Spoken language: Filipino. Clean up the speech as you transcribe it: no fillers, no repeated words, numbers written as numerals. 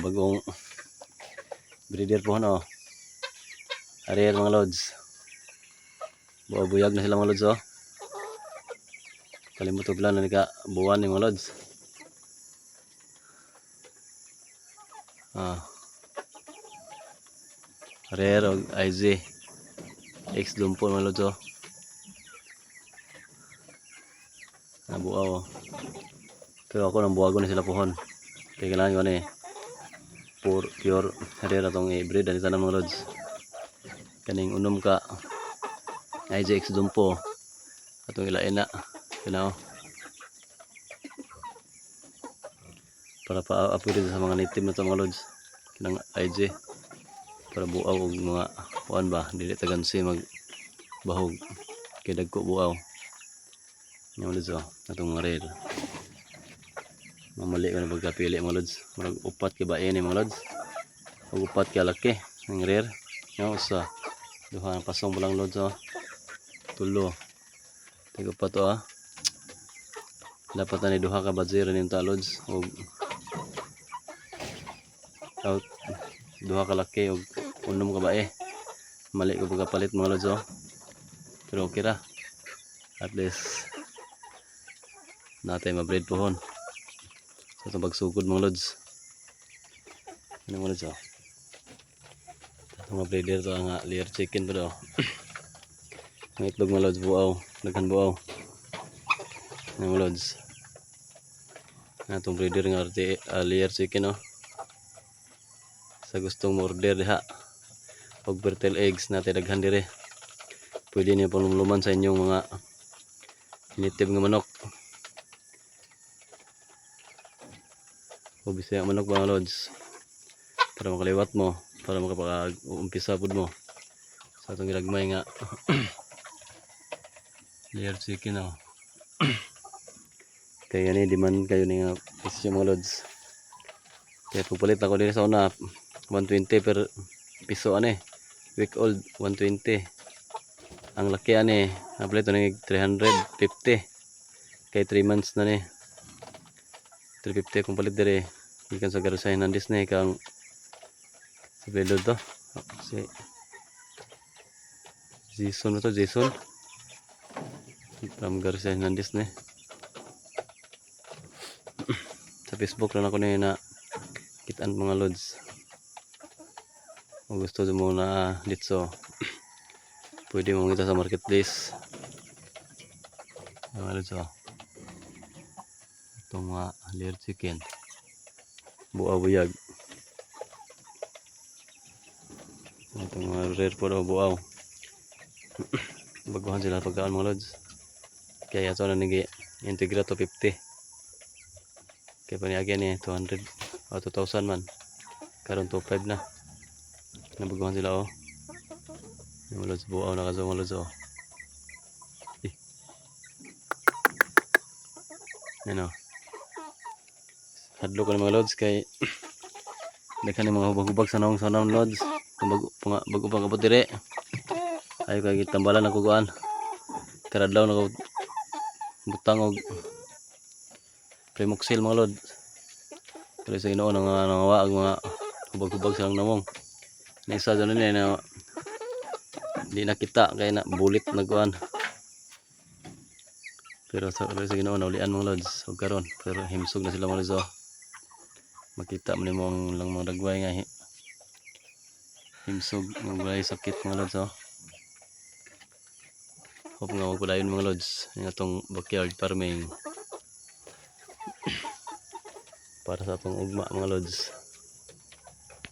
bagong breeder po ano. Ariel mga lods. Buwag na sila mga lods oh. Kalimutog lang na nika buwan ni mga lods. Rare o IZ X dumpo mga lods oh. Nabuaw oh. Pero ako nang buwago na sila pohon. Kaya kailangan yun eh. Pure rare atong i-breed ang isa ng mga lods. Kaning unom ka IZ X dumpo. Atong ilain na. Kaya para pa-upgrade sa mga native na ito mga lods. Kinang IZ. Para buaw og mga kuan ba. Dili tagansi magbahog. Kaya dagko buaw. Yung lods oh. Atong mga rare. Mamali ka na pagkapili mga lods. Marag upat ka ba ini mga lods. Pag upat ka laki. Ang rare. Yung usa. Duha ang pasong palang lods oh. Tulo. Tigo pa to ah. Dapat na ni duha ka badzira nito lods. O out. Duha ka laki o unom ka ba eh. Mali ko pagkapalit mga lods oh. Pero okay ra. At least natin ma-breed pohon. So itong pagsugod mga lods. Ano mga lods oh. Itong mga breeder to ang layer chicken pa daw. Ang itlog mga lods buaw. Naghan buaw. Ano mga lods. Itong breeder nga layer chicken oh. Sa gustong order diha. Og fertile eggs natin daghan dire. Pwede niyo panumluman sa inyong mga native nga manok. O bisaya manok mga lods. Para makaliwat mo, para makapag-umpisa pud mo. Sa atong gilagmay nga layer chicken oh. Kaya ni demand kayo ni nga presyo mga lods. Kaya pupalit ako dito sa una 120 per piso ani. Week old 120. Ang laki ani, napalit ni 350. Kay 3 months na ni. 350 kung palit dire. Ikan sa Garza Hernandez na kang sa bedo to. Si Jason to Jason. From Garza Hernandez na. Sa Facebook lang ako na kitaan mga lods. Kung gusto mo na dito, pwede mo kita sa marketplace. Mga lods oh. Itong mga layer chicken. Buaw-buyag. Itong mga rare po daw buaw. Baguhan sila pagkaan mga lods. Kaya ito na nag-integra to 50. Kaya paniagyan ni 200 o 2,000 man. Karon 2,500 na. Nabaguhan sila oh. Yung lods buaw nakaso mga lods oh. Yan oh. Hadlo ko ng mga lods kay daghan ng mga hubag-hubag sa naong lods. Bago pang kapot dire. Ayo kay gitambalan ako kuan. Karadlaw na ko butang og Primoxil mga lods. Pero sa Ginoo nangawa ang mga hubag-hubag silang namong. Na isa dyan na di nakita kay na bulit na kuan. Pero sa Ginoo naulian mga lods og karon pero himsog na sila mga lods oh. Makita mo nimo ang lang mga dagway nga himsog ng walay sakit mga lods oh. Hope nga magpadayon mga lods ng atong backyard farming para sa atong ugma mga lods.